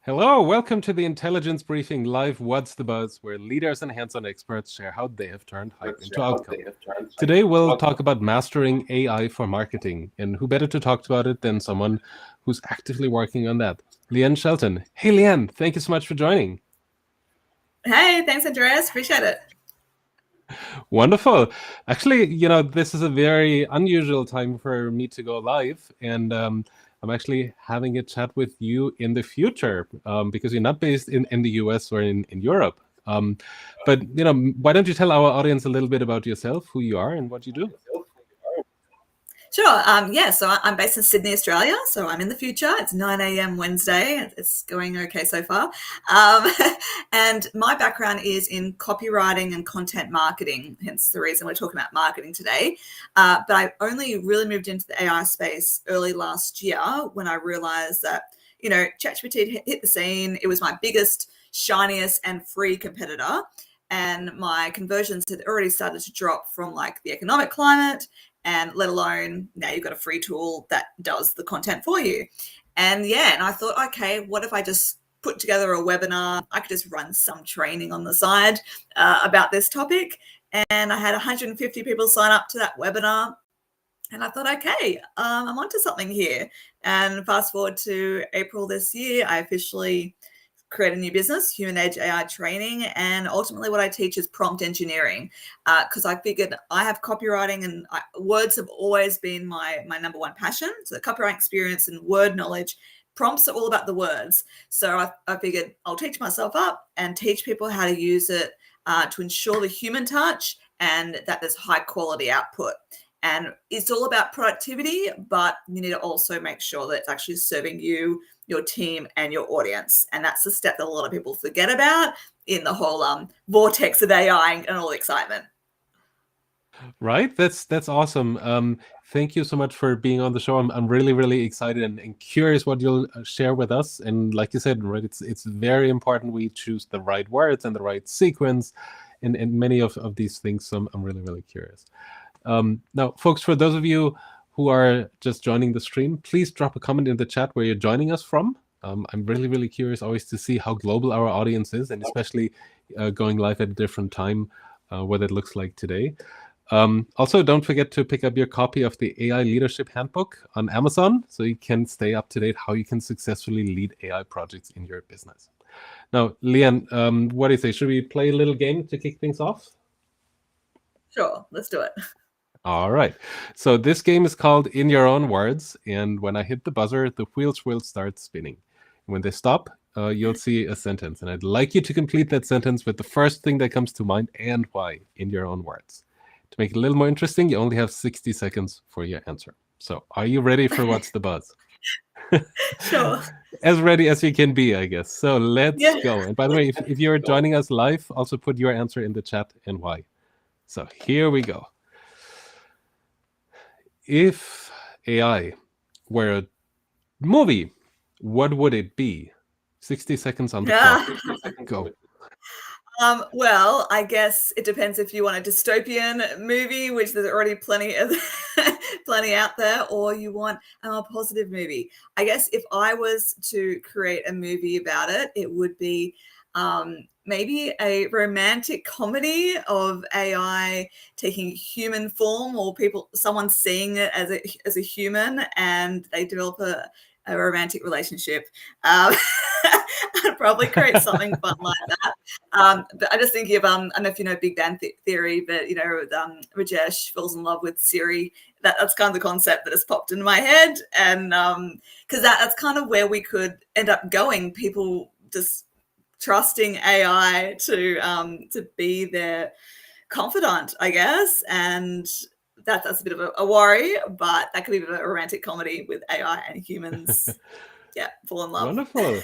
Hello, welcome to the Intelligence Briefing Live What's the Buzz, where leaders and hands-on experts share how they have turned hype into outcome. Today we'll talk about mastering AI for marketing, and who better to talk about it than someone who's actively working on that, Leanne Shelton. Hey Leanne, thank you so much for joining. Hey, thanks Andreas, appreciate it. Wonderful. Actually, this is a very unusual time for me to go live, and I'm actually having a chat with you in the future because you're not based in the US or in Europe. But, why don't you tell our audience a little bit about yourself, who you are and what you do? Sure. Yeah, so I'm based in Sydney, Australia. So I'm in the future. It's 9 a.m. Wednesday. It's going okay so far. And my background is in copywriting and content marketing, hence the reason we're talking about marketing today. But I only really moved into the AI space early last year when I realized that, ChatGPT hit the scene. It was my biggest, shiniest and free competitor. And my conversions had already started to drop from like the economic climate, and let alone now you've got a free tool that does the content for you. And I thought, okay, what if I just put together a webinar? I could just run some training on the side about this topic. And I had 150 people sign up to that webinar. And I thought, okay, I'm onto something here. And fast forward to April this year, I officially create a new business, Human Age AI Training, and ultimately what I teach is prompt engineering, because I figured I have copywriting and words have always been my number one passion. So the copywriting experience and word knowledge, prompts are all about the words. So I figured I'll teach myself up and teach people how to use it to ensure the human touch and that there's high quality output. And it's all about productivity, but you need to also make sure that it's actually serving you, your team, and your audience. And that's the step that a lot of people forget about in the whole vortex of AI and all the excitement. Right, that's awesome. Thank you so much for being on the show. I'm really, really excited and curious what you'll share with us. And like you said, right, it's very important we choose the right words and the right sequence and many of these things. So I'm really, really curious. Now, folks, for those of you who are just joining the stream, please drop a comment in the chat where you're joining us from. I'm really, really curious always to see how global our audience is, and especially going live at a different time, what it looks like today. Also, don't forget to pick up your copy of the AI Leadership Handbook on Amazon so you can stay up to date how you can successfully lead AI projects in your business. Now, Leanne, what do you say? Should we play a little game to kick things off? Sure, let's do it. All right. So this game is called In Your Own Words. And when I hit the buzzer, the wheels will start spinning. When they stop, you'll see a sentence. And I'd like you to complete that sentence with the first thing that comes to mind and why in your own words. To make it a little more interesting, you only have 60 seconds for your answer. So are you ready for What's the Buzz? Sure. As ready as you can be, I guess. So let's go. And by the way, if you're joining us live, also put your answer in the chat and why. So here we go. If AI were a movie, what would it be? 60 seconds on the clock. Go. Well, I guess it depends if you want a dystopian movie, which there's already plenty out there, or you want a more positive movie. I guess if I was to create a movie about it, it would be maybe a romantic comedy of AI taking human form, or someone seeing it as a human, and they develop a romantic relationship. I'd probably create something fun like that. But I just think of I don't know if you know Big Bang Theory, but Rajesh falls in love with Siri. That's kind of the concept that has popped into my head, and because that's kind of where we could end up going. People just trusting AI to be their confidant, I guess, and that's a bit of a worry, but that could be a romantic comedy with AI and humans. Yeah, fall in love. Wonderful.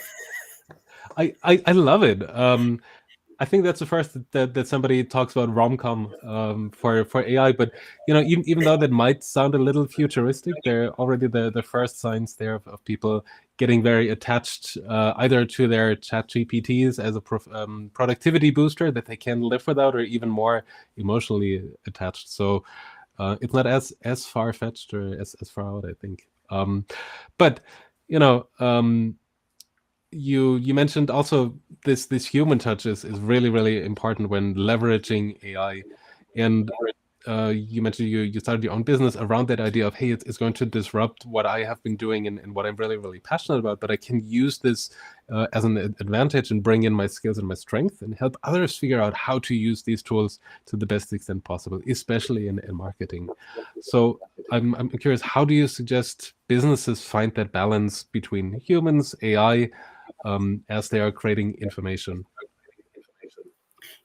I love it. I think that's the first that somebody talks about rom-com for AI, but even though that might sound a little futuristic, there are already the first signs there of people getting very attached either to their chat GPTs as a productivity booster that they can't live without, or even more emotionally attached. So it's not as far-fetched or as far out, I think. But you mentioned also this human touch is really, really important when leveraging AI. And you mentioned you started your own business around that idea of, hey, it's going to disrupt what I have been doing and what I'm really, really passionate about, but I can use this as an advantage and bring in my skills and my strength and help others figure out how to use these tools to the best extent possible, especially in marketing. So I'm curious, how do you suggest businesses find that balance between humans, AI, as they are creating information?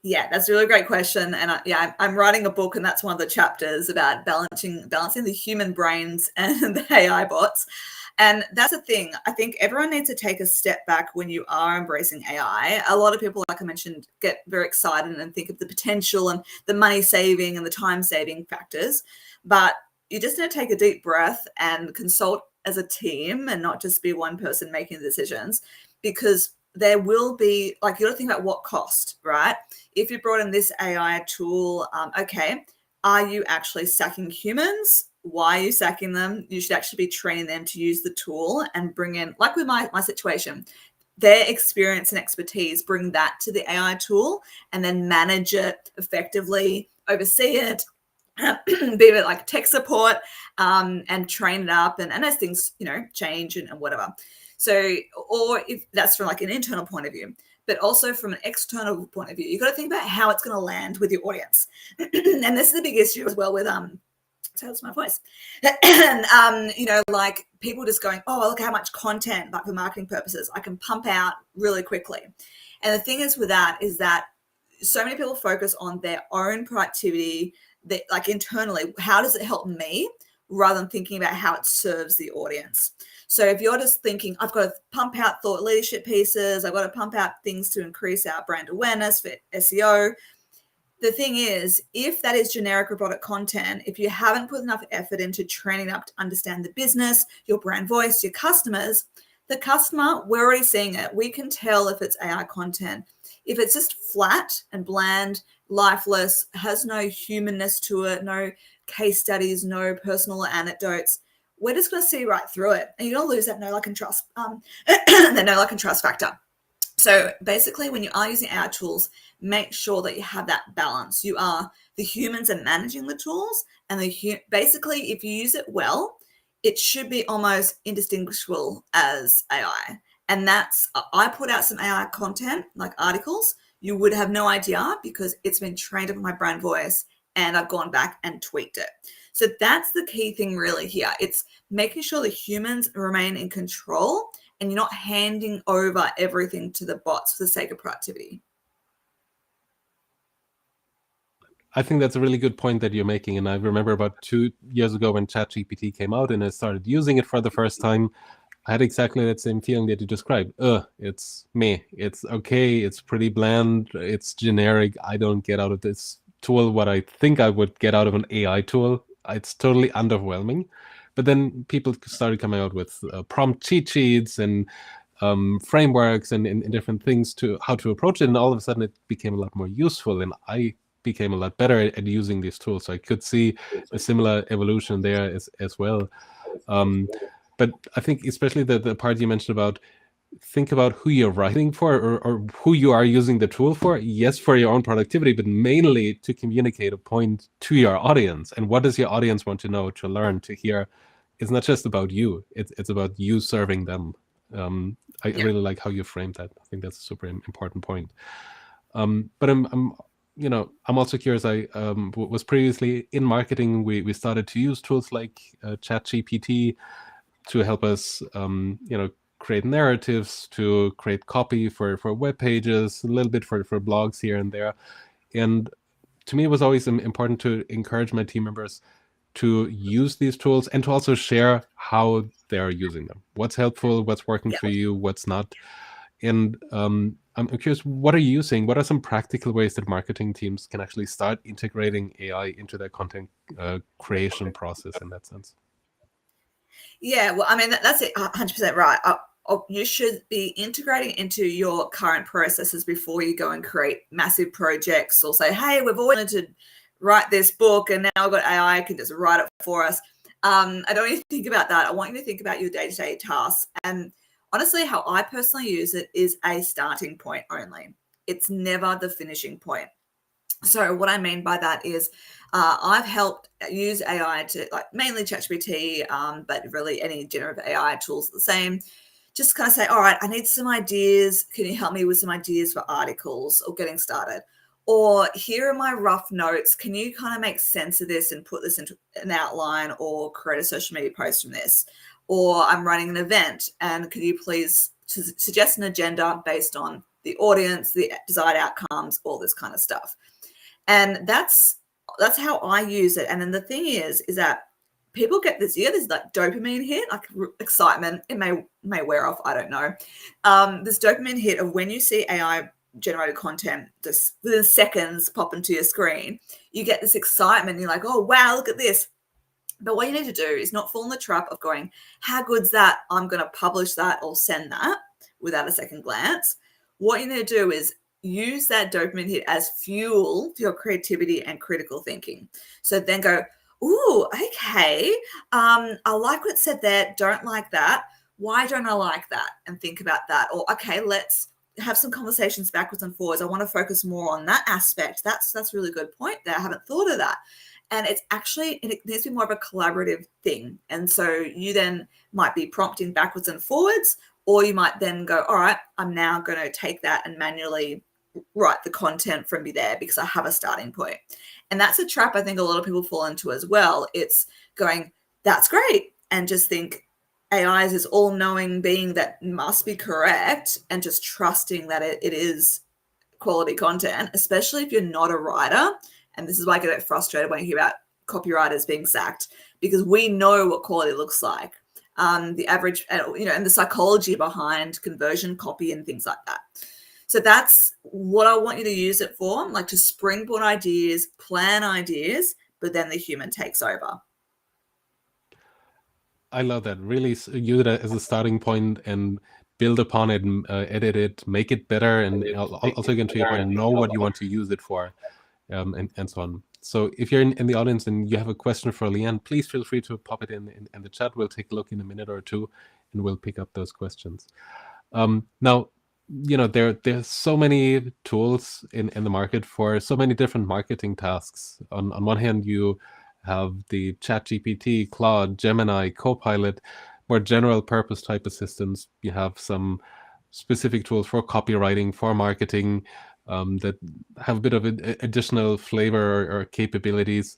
Yeah, that's a really great question. And yeah, I'm writing a book, and that's one of the chapters about balancing the human brains and the AI bots. And that's the thing. I think everyone needs to take a step back when you are embracing AI. A lot of people, like I mentioned, get very excited and think of the potential and the money saving and the time saving factors. But you just need to take a deep breath and consult as a team and not just be one person making the decisions, because there will be, like, you got to think about what cost, right? If you brought in this AI tool, okay, are you actually sacking humans? Why are you sacking them? You should actually be training them to use the tool and bring in, like with my situation, their experience and expertise, bring that to the AI tool and then manage it effectively, oversee it, be a bit like tech support, and train it up. And as things, change and whatever. So, or if that's from like an internal point of view, but also from an external point of view, you've got to think about how it's going to land with your audience. And this is a big issue as well with, so that's my voice. And, like people just going, oh, look how much content, like for marketing purposes, I can pump out really quickly. And the thing is with that is that so many people focus on their own productivity, that like internally, how does it help me, rather than thinking about how it serves the audience. So if you're just thinking, I've got to pump out thought leadership pieces, I've got to pump out things to increase our brand awareness for SEO. The thing is, if that is generic robotic content, if you haven't put enough effort into training up to understand the business, your brand voice, your customers, the customer, we're already seeing it. We can tell if it's AI content. If it's just flat and bland, lifeless, has no humanness to it, no case studies, no personal anecdotes, we're just going to see right through it. And you're going to lose that know, like, and trust, the know, like, and trust factor. So basically, when you are using our tools, make sure that you have that balance. You are, the humans are managing the tools, and basically, if you use it well, it should be almost indistinguishable as AI. And that's, I put out some AI content, like articles. You would have no idea because it's been trained up on my brand voice, and I've gone back and tweaked it. So that's the key thing really here. It's making sure the humans remain in control and you're not handing over everything to the bots for the sake of productivity. I think that's a really good point that you're making. And I remember about 2 years ago when ChatGPT came out and I started using it for the first time, I had exactly that same feeling that you described. It's me. It's okay. It's pretty bland. It's generic. I don't get out of this tool what I think I would get out of an AI tool. It's totally underwhelming. But then people started coming out with prompt cheat sheets and frameworks and different things to how to approach it. And all of a sudden it became a lot more useful. And I became a lot better at using these tools. So I could see a similar evolution there as well. But I think especially the part you mentioned about, think about who you're writing for or who you are using the tool for. Yes, for your own productivity, but mainly to communicate a point to your audience. And what does your audience want to know, to learn, to hear? It's not just about you. It's about you serving them. I really like how you framed that. I think that's a super important point. But I'm also curious. I was previously in marketing. We started to use tools like ChatGPT to help us, create narratives, to create copy for web pages, a little bit for blogs here and there. And to me, it was always important to encourage my team members to use these tools and to also share how they're using them. What's helpful, what's working for you, what's not. And I'm curious, what are you using? What are some practical ways that marketing teams can actually start integrating AI into their content creation process in that sense? Yeah, well, I mean, that's it, 100% right. You should be integrating into your current processes before you go and create massive projects or say, hey, we've always wanted to write this book and now I've got AI can just write it for us. I don't want you to think about that. I want you to think about your day-to-day tasks. And honestly, how I personally use it is a starting point only. It's never the finishing point. So what I mean by that is I've helped use AI to, like, mainly ChatGPT, but really any generative AI tools are the same. Just kind of say, all right, I need some ideas. Can you help me with some ideas for articles or getting started? Or here are my rough notes. Can you kind of make sense of this and put this into an outline or create a social media post from this? Or I'm running an event, and could you please suggest an agenda based on the audience, the desired outcomes, all this kind of stuff. And that's how I use it. And then the thing is that people get this, there's like dopamine hit, like excitement. It may wear off, I don't know. This dopamine hit of when you see AI generated content just within seconds pop into your screen, you get this excitement. You're like, oh, wow, look at this. But what you need to do is not fall in the trap of going, how good's that? I'm going to publish that or send that without a second glance. What you need to do is use that dopamine hit as fuel for your creativity and critical thinking. So then go, ooh, okay, I like what it said there, don't like that. Why don't I like that? And think about that. Or, okay, let's have some conversations backwards and forwards. I want to focus more on that aspect. That's a really good point there. I haven't thought of that. And it needs to be more of a collaborative thing. And so you then might be prompting backwards and forwards, or you might then go, all right, I'm now going to take that and manually write the content from me there because I have a starting point. And that's a trap I think a lot of people fall into as well. It's going, that's great, and just think AI is this all-knowing being that must be correct, and just trusting that it is quality content, especially if you're not a writer. And this is why I get a bit frustrated when you hear about copywriters being sacked, because we know what quality looks like. The average, and the psychology behind conversion copy and things like that. So that's what I want you to use it for, like to springboard ideas, plan ideas, but then the human takes over. I love that. Really use it as a starting point and build upon it, and edit it, make it better, and also, again, to your point, know what you want to use it for, and so on. So if you're in the audience and you have a question for Leanne, please feel free to pop it in the chat. We'll take a look in a minute or two, and we'll pick up those questions. Now, there's so many tools in the market for so many different marketing tasks. On one hand, you have the ChatGPT, Claude, Gemini, Copilot, more general purpose type assistants. You have some specific tools for copywriting, for marketing, that have a bit of additional flavor or capabilities.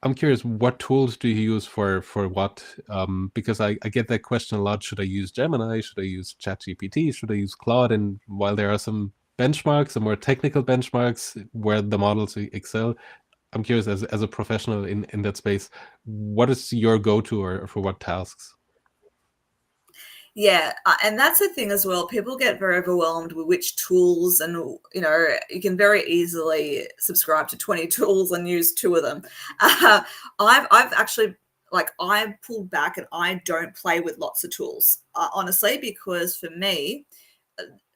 I'm curious, what tools do you use for what? Because I get that question a lot. Should I use Gemini? Should I use ChatGPT? Should I use Claude? And while there are some benchmarks, some more technical benchmarks where the models excel, I'm curious, as a professional in that space, what is your go-to or for what tasks? Yeah, and that's the thing as well. People get very overwhelmed with which tools, and you can very easily subscribe to 20 tools and use 2 of them. I've actually, I pulled back and I don't play with lots of tools, honestly, because for me,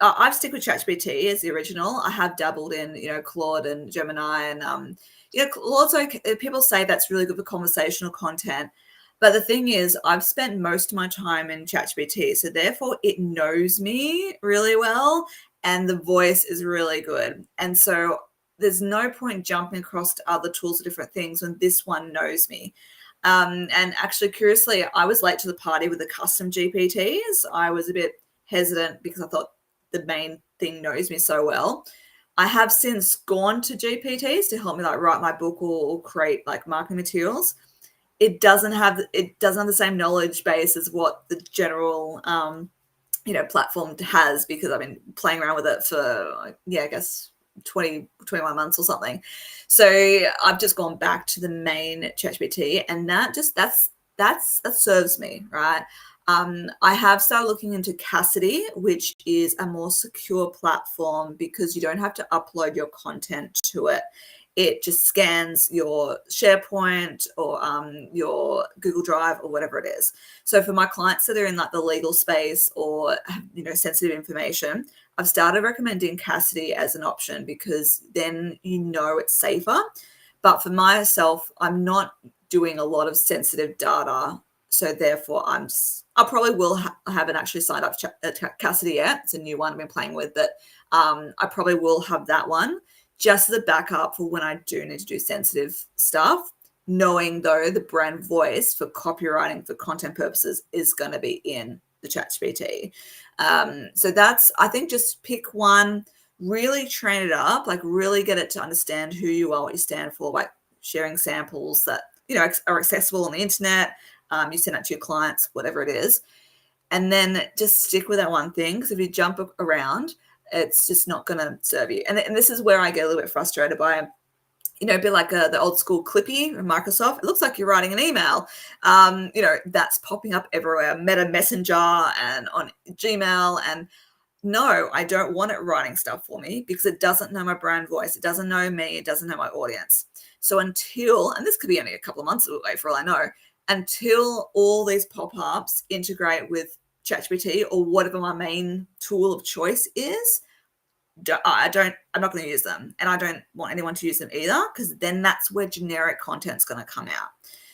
I stick with ChatGPT as the original. I have dabbled in Claude and Gemini, and Claude's okay. People say that's really good for conversational content. But the thing is, I've spent most of my time in ChatGPT, so therefore it knows me really well, and the voice is really good. And so there's no point jumping across to other tools or different things when this one knows me. And actually, curiously, I was late to the party with the custom GPTs. I was a bit hesitant because I thought the main thing knows me so well. I have since gone to GPTs to help me write my book or create marketing materials. It doesn't have the same knowledge base as what the general platform has, because I've been playing around with it for I guess 21 months or something. So I've just gone back to the main ChatGPT, and that serves me, right? I have started looking into 𝗂𝗄𝗄𝗏, which is a more secure platform because you don't have to upload your content to it. It just scans your SharePoint or your Google Drive or whatever it is. So for my clients that are in the legal space or sensitive information, I've started recommending 𝗂𝗄𝗏 as an option because then it's safer. But for myself, I'm not doing a lot of sensitive data, so therefore I'm I probably will I haven't actually signed up 𝗟𝗏𝗃 yet. It's a new one I've been playing with, but I probably will have that one just as a backup for when I do need to do sensitive stuff, knowing though the brand voice for copywriting for content purposes is going to be in the ChatGPT. So that's, I think, just pick one, really train it up, like really get it to understand who you are, what you stand for, like sharing samples that, you know, are accessible on the internet. You send that to your clients, whatever it is, and then just stick with that one thing. Because if you jump around, it's just not going to serve you. And this is where I get a little bit frustrated by, you know, a bit like the old school Clippy in Microsoft. It looks like you're writing an email. You know, that's popping up everywhere, Meta Messenger and on Gmail. And no, I don't want it writing stuff for me because it doesn't know my brand voice. It doesn't know me. It doesn't know my audience. So until, and this could be only a couple of months away for all I know, until all these pop-ups integrate with ChatGPT or whatever my main tool of choice is, I'm not going to use them. And I don't want anyone to use them either, because then that's where generic content's going to come out.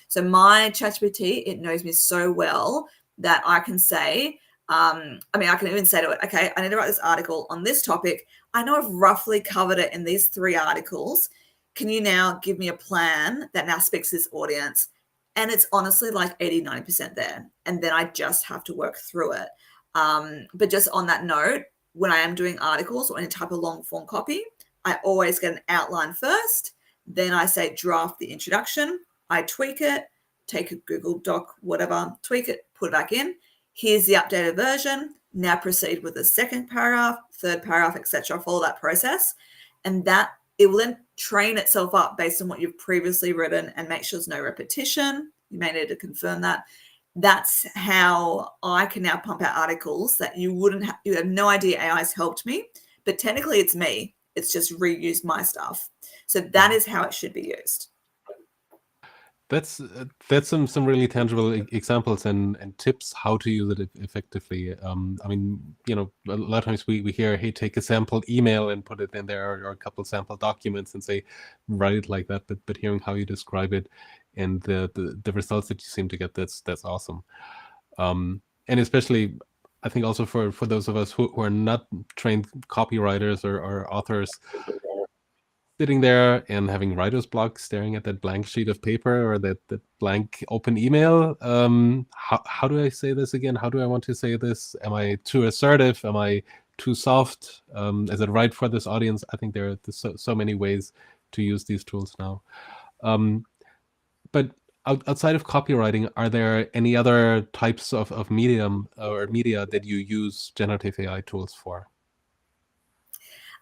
So my ChatGPT, it knows me so well that I can say, I can even say to it, okay, I need to write this article on this topic. I know I've roughly covered it in these 3 articles. Can you now give me a plan that now speaks to this audience? And it's honestly like 80-90% there. And then I just have to work through it. But just on that note, when I am doing articles or any type of long form copy, I always get an outline first. Then I say draft the introduction. I tweak it, take a Google Doc, whatever, tweak it, put it back in. Here's the updated version. Now proceed with the second paragraph, third paragraph, etc. Follow that process. And that it will then train itself up based on what you've previously written and make sure there's no repetition. You may need to confirm that. That's how I can now pump out articles that you have no idea AI's helped me, but technically it's me. It's just reused my stuff. So that is how it should be used. That's some really tangible examples and tips how to use it effectively. I mean, you know, a lot of times we hear, hey, take a sample email and put it in there, or a couple sample documents and say, write it like that. But hearing how you describe it and the results that you seem to get, that's awesome. And especially, I think also for those of us who are not trained copywriters or authors, sitting there and having writer's block, staring at that blank sheet of paper or that blank open email. How do I say this again? How do I want to say this? Am I too assertive? Am I too soft? Is it right for this audience? I think there are so many ways to use these tools now. But outside of copywriting, are there any other types of medium or media that you use generative AI tools for?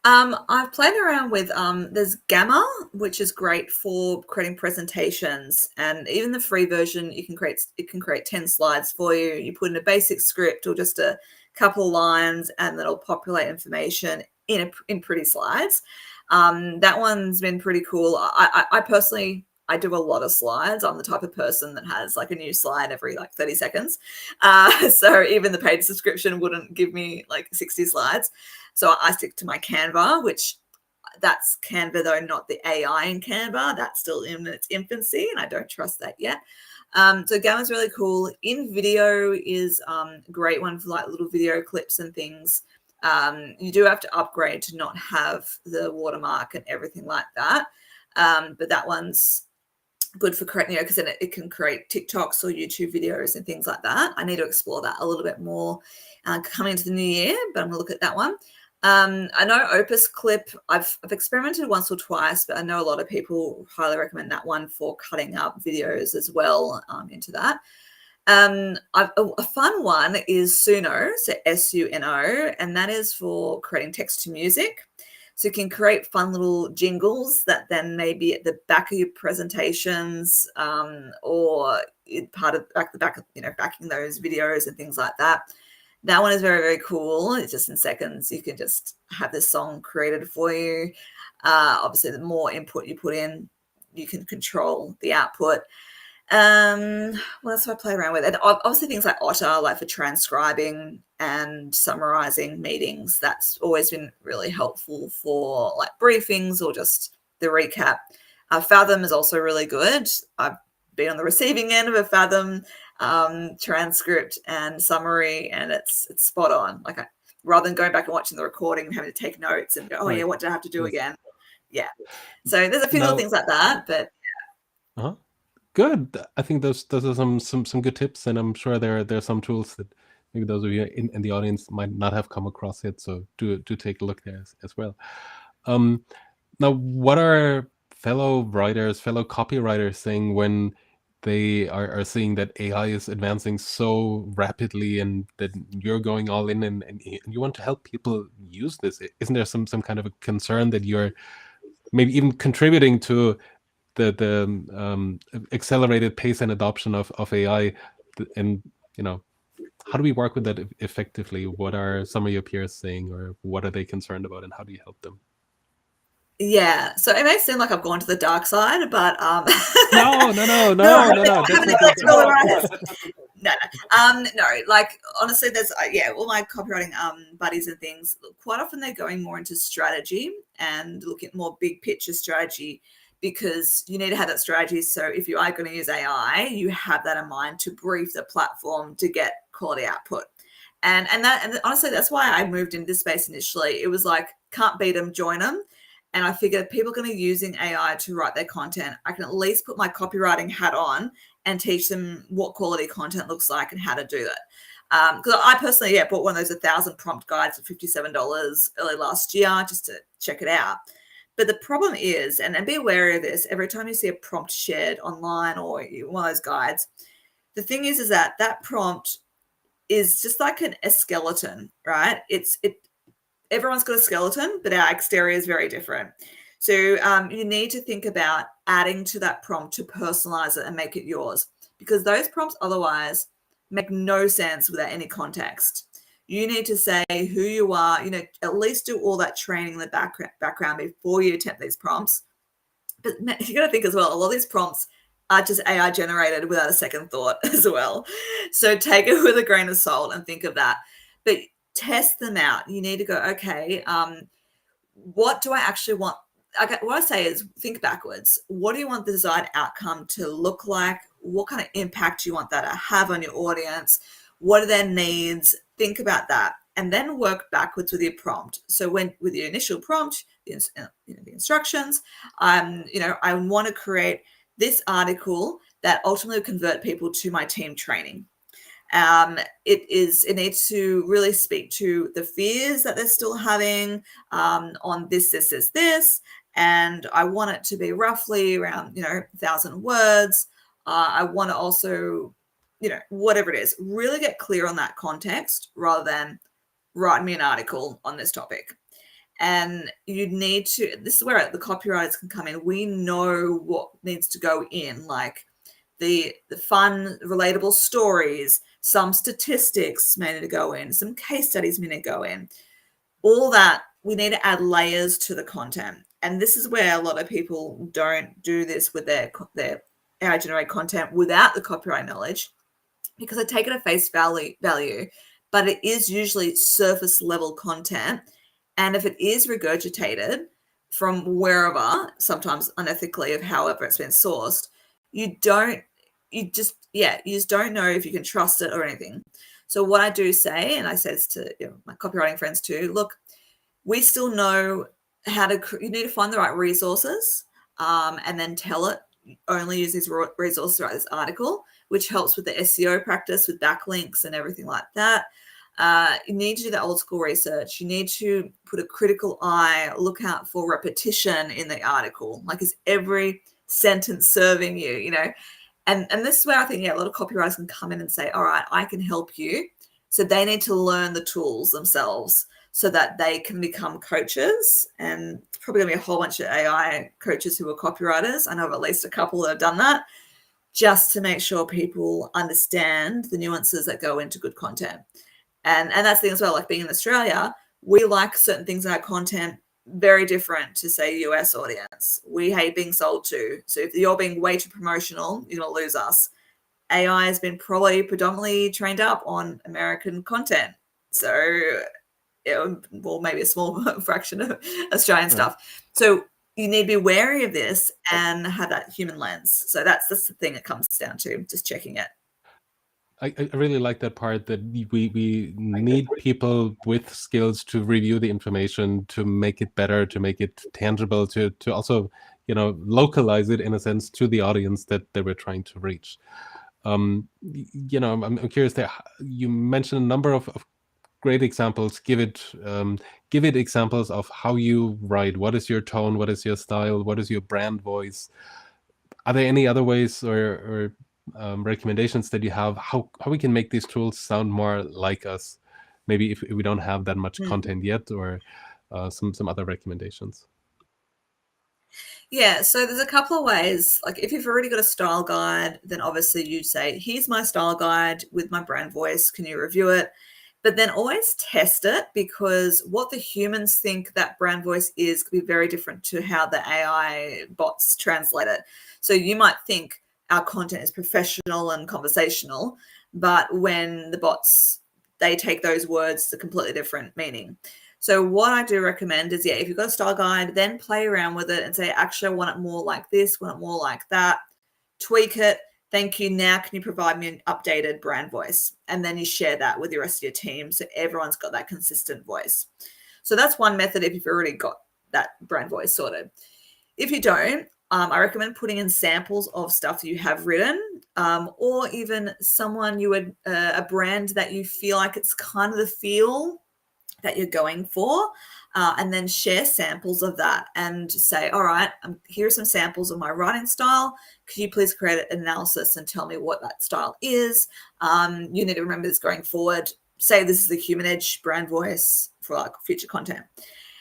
I've played around with, there's Gamma, which is great for creating presentations, and even the free version, it can create 10 slides for you. You put in a basic script or just a couple of lines, and it'll populate information in pretty slides. That one's been pretty cool. I personally, I do a lot of slides. I'm the type of person that has like a new slide every like 30 seconds. So even the paid subscription wouldn't give me like 60 slides. So I stick to my Canva, which that's Canva though, not the AI in Canva. That's still in its infancy and I don't trust that yet. So Gamma's really cool. In video is a great one for like little video clips and things. You do have to upgrade to not have the watermark and everything like that. But that one's good for creating, because then it can create TikToks or YouTube videos and things like that. I need to explore that a little bit more coming into the new year, but I'm gonna look at that one. I know Opus Clip, I've experimented once or twice, but I know a lot of people highly recommend that one for cutting up videos as well into that. A fun one is Suno, so SUNO, and that is for creating text to music. So you can create fun little jingles that then maybe at the back of your presentations or part of the back of, backing those videos and things like that. That one is very, very cool. It's just in seconds. You can just have this song created for you. Obviously, the more input you put in, you can control the output. What else do I play around with? And obviously things like Otter, like for transcribing and summarizing meetings. That's always been really helpful for like briefings or just the recap. Fathom is also really good. I've been on the receiving end of a Fathom transcript and summary, and it's spot on. Like, rather than going back and watching the recording and having to take notes and go, oh yeah, what did I have to do again? Yeah. So there's a few little things like that, but good. I think those are some good tips, and I'm sure there are some tools that maybe those of you in the audience might not have come across yet. So do take a look there as well. Now, what are fellow writers, fellow copywriters saying when they are seeing that AI is advancing so rapidly and that you're going all in and you want to help people use this? Isn't there some kind of a concern that you're maybe even contributing to the accelerated pace and adoption of AI? And, how do we work with that effectively? What are some of your peers saying, or what are they concerned about, and how do you help them? Yeah, so it may seem like I've gone to the dark side, but no. No, like, honestly, there's all my copywriting buddies and things, quite often they're going more into strategy and looking at more big picture strategy, because you need to have that strategy. So if you are going to use AI, you have that in mind to brief the platform to get quality output. And honestly, that's why I moved into this space initially. It was like, can't beat them, join them. And I figured if people are going to be using AI to write their content, I can at least put my copywriting hat on and teach them what quality content looks like and how to do that. Because I personally, bought one of those 1,000 prompt guides for $57 early last year just to check it out. But the problem is, and be wary of this, every time you see a prompt shared online or one of those guides, the thing is that prompt is just like a skeleton, right? Everyone's got a skeleton, but our exterior is very different. So you need to think about adding to that prompt to personalize it and make it yours, because those prompts otherwise make no sense without any context. You need to say who you are, at least do all that training in the background before you attempt these prompts. But you got to think as well, a lot of these prompts are just AI generated without a second thought as well. So take it with a grain of salt and think of that. But test them out. You need to go, okay, what do I actually want? Okay, what I say is think backwards. What do you want the desired outcome to look like? What kind of impact do you want that to have on your audience? What are their needs? Think about that, and then work backwards with your prompt. So with your initial prompt, the instructions, I want to create this article that ultimately will convert people to my team training. It needs to really speak to the fears that they're still having on this, and I want it to be roughly around 1,000 words. I want to also, whatever it is, really get clear on that context rather than write me an article on this topic. And you need to, this is where the copywriters can come in. We know what needs to go in, like the fun, relatable stories, some statistics may need to go in, some case studies may need to go in. All that, we need to add layers to the content. And this is where a lot of people don't do this with their AI-generated content without the copyright knowledge, because they take it at face value, but it is usually surface level content. And if it is regurgitated from wherever, sometimes unethically, of however it's been sourced, you just don't know if you can trust it or anything. So what I do say, and I say this to my copywriting friends too, look, we still know you need to find the right resources and then tell it, only use these resources to write this article, which helps with the SEO practice, with backlinks and everything like that. You need to do the old school research. You need to put a critical eye, look out for repetition in the article. Like, is every sentence serving you, And this is where I think, a lot of copywriters can come in and say, all right, I can help you. So they need to learn the tools themselves so that they can become coaches. And it's probably going to be a whole bunch of AI coaches who are copywriters. I know of at least a couple that have done that, just to make sure people understand the nuances that go into good content. And that's the thing as well, like being in Australia, we like certain things in our content very different to, say, US audience. We hate being sold to. So if you're being way too promotional, you're going to lose us. AI has been probably predominantly trained up on American content. So, maybe a small fraction of Australian stuff. So you need to be wary of this and have that human lens. So that's the thing it comes down to, just checking it. I really like that part, that we need people with skills to review the information, to make it better, to make it tangible, to also, you know, localize it in a sense to the audience that we're trying to reach. You know, I'm curious there. You mentioned a number of great examples. Give it examples of how you write. What is your tone? What is your style? What is your brand voice? Are there any other ways or recommendations that you have how we can make these tools sound more like us, maybe if we don't have that much content yet, or some other recommendations? Yeah, so there's a couple of ways. Like if you've already got a style guide, then obviously you say, here's my style guide with my brand voice, can you review it? But then always test it, because what the humans think that brand voice is could be very different to how the AI bots translate it. So you might think our content is professional and conversational, but when the bots, they take those words to completely different meaning. So what I do recommend is, yeah, if you've got a style guide, then play around with it and say, actually, I want it more like this, want it more like that, tweak it. Thank you. Now, can you provide me an updated brand voice? And then you share that with the rest of your team, so everyone's got that consistent voice. So that's one method if you've already got that brand voice sorted. If you don't, I recommend putting in samples of stuff that you have written, or even someone you would, a brand that you feel like it's kind of the feel that you're going for, and then share samples of that and say, all right, here are some samples of my writing style. Could you please create an analysis and tell me what that style is? You need to remember this going forward. Say this is the 𝗠𝗵𝗁𝗃 brand voice for like future content.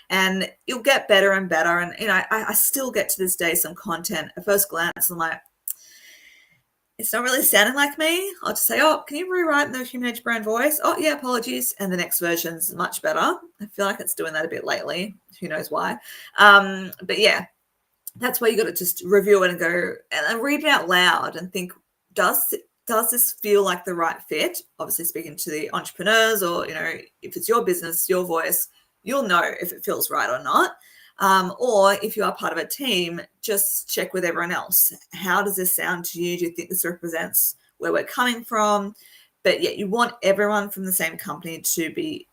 And you'll get better and better. And, you know, I still get to this day some content at first glance, I'm like, it's not really sounding like me. I'll just say, oh, can you rewrite the 𝗠𝗵𝗁𝗃 brand voice? Oh, yeah, apologies. And the next version's much better. I feel like it's doing that a bit lately. Who knows why? But yeah, that's why you got to just review it and go and read it out loud and think, does this feel like the right fit? Obviously, speaking to the entrepreneurs, or, you know, if it's your business, your voice, you'll know if it feels right or not. Or if you are part of a team, just check with everyone else. How does this sound to you? Do you think this represents where we're coming from? But yet you want everyone from the same company to be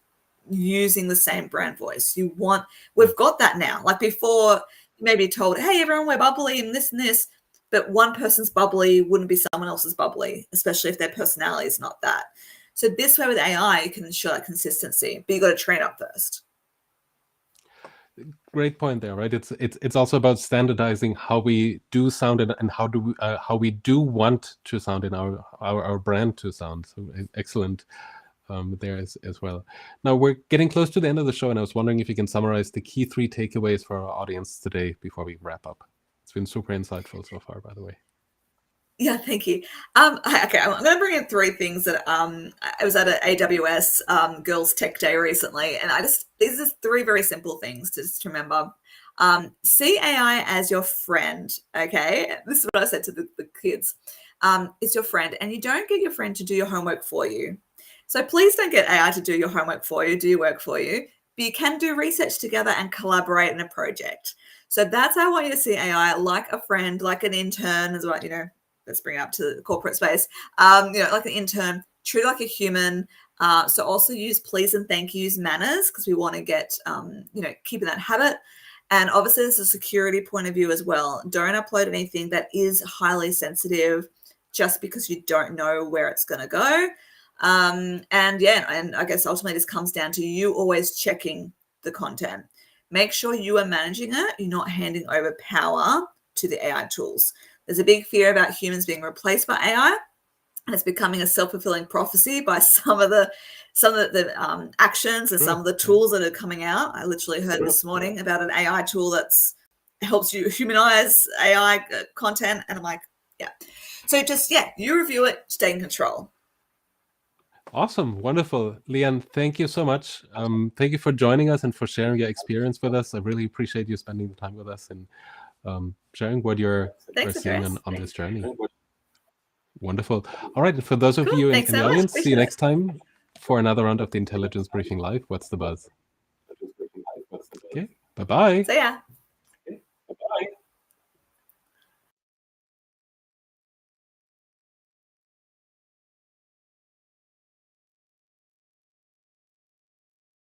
using the same brand voice. We've got that now. Like before, you may be told, hey, everyone, we're bubbly and this, but one person's bubbly wouldn't be someone else's bubbly, especially if their personality is not that. So this way with AI, you can ensure that consistency, but you got to train up first. Great point there, right? It's also about standardizing how we do sound and how we do want to sound in our brand to sound. So excellent there as well. Now we're getting close to the end of the show, and I was wondering if you can summarize the key 3 takeaways for our audience today before we wrap up. It's been super insightful so far, by the way. Yeah, thank you. Okay, I'm going to bring in 3 things that I was at an AWS Girls Tech Day recently, and these are 3 very simple things to just remember. See AI as your friend, okay? This is what I said to the kids. It's your friend, and you don't get your friend to do your homework for you. So please don't get AI to do your homework for you, do your work for you, but you can do research together and collaborate in a project. So that's how I want you to see AI, like a friend, like an intern as well, you know. Let's bring it up to the corporate space, you know, like an intern, treat it like a human. So also use please and thank yous manners, because we want to get, you know, keeping that habit. And obviously there's a security point of view as well. Don't upload anything that is highly sensitive just because you don't know where it's going to go. And I guess ultimately this comes down to you always checking the content. Make sure you are managing it. You're not handing over power to the AI tools. There's a big fear about humans being replaced by AI, and it's becoming a self-fulfilling prophecy by some of the actions and some of the tools that are coming out. I literally heard this morning about an AI tool that's helps you humanize AI content, and I'm like, yeah. So just, yeah, you review it, stay in control. Awesome. Wonderful. Leanne, thank you so much. Thank you for joining us and for sharing your experience with us. I really appreciate you spending the time with us and sharing what you're seeing on this journey. Wonderful. All right. And for those of you in the audience, see you next time for another round of the Intelligence Briefing Live. What's the buzz? Okay. Bye-bye. See ya.